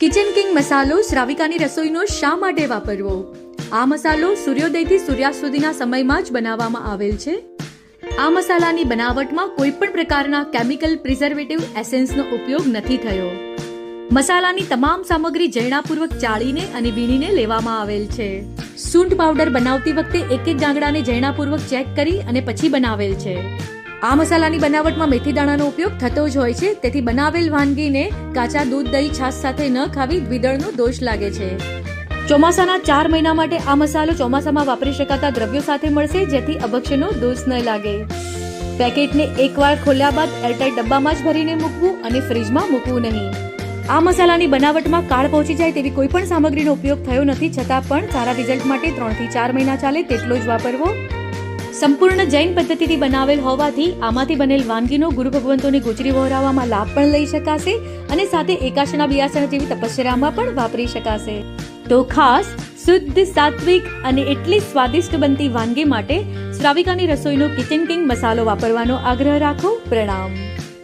Kitchen king મસાલો શ્રાવિકાની રસોઈનો શા માટે વાપરવો? આ મસાલો સૂર્યોદયથી સૂર્યાસ્ત સુધીના સમયમાં જ બનાવવામાં આવેલ છે. આ મસાલાની બનાવટમાં કોઈ પણ પ્રકારના કેમિકલ પ્રિઝર્વેટિવ એસેન્સનો ઉપયોગ નથી થયો. મસાલાની તમામ સામગ્રી ઝીણાપૂર્વક ચાળીને અને વીણીને લેવામાં આવેલ છે. સૂંઠ પાવડર બનાવતી વખતે એક એક ગાંગડાને ઝીણાપૂર્વક ચેક કરી અને પછી બનાવેલ છે. આ મસાલાની બનાવટમાં મેથી દાણાનો ઉપયોગ થતો જ હોય છે, તેથી બનાવેલ વાનગીને કાચા દૂધ, દહીં, છાશ સાથે ન ખાવી દ્વિદળનો દોષ લાગે છે. ચોમાસાના 4 મહિના માટે આ મસાલો ચોમાસામાં વાપરી શકાતા દ્રવ્યો સાથે મળશે, જેથી અભક્ષ્યનો દોષ ન લાગે. પેકેટને એકવાર ખોલ્યા બાદ એરટાઇટ ડબ્બામાં જ ભરીને મૂકવું અને ફ્રીજમાં મૂકવું નહીં. આ મસાલાની બનાવટમાં કાળ પહોંચી જાય તેવી કોઈ પણ સામગ્રીનો ઉપયોગ થયો નથી, છતાં પણ સારા રિઝલ્ટ માટે 3 થી 4 મહિના ચાલે તેટલો જ વાપરવો. સંપૂર્ણ જૈન પદ્ધતિથી બનાવેલ હોવાથી આમાંથી બનેલ વાનગીનો ગુરુ ભગવંતોની ગોચરી વહોરાવામાં લાભ પણ લઈ શકાશે અને સાથે એકાશના બિયાસણ જેવી તપસ્યામાં પણ વાપરી શકાશે. તો ખાસ શુદ્ધ, સાત્વિક અને એટલી સ્વાદિષ્ટ બનતી વાનગી માટે શ્રાવિકાની રસોઈનો કિચન કિંગ મસાલો વાપરવાનો આગ્રહ રાખો. પ્રણામ.